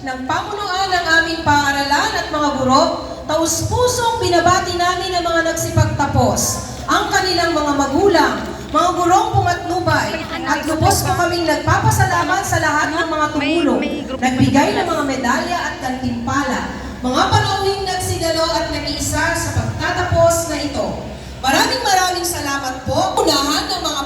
ng pamunuan ng aming paaralan at mga guro, taus-pusong binabati namin ang mga nagsipagtapos, ang kanilang mga magulang, mga gurong pumatnubay, at lubos po kaming nagpapasalamat sa lahat ng mga tumulong, nagbigay ng mga medalya at gantimpala, mga panauhing nagsidalo at nakiisa sa pagtatapos na ito. Maraming salamat po. Unahan ng mga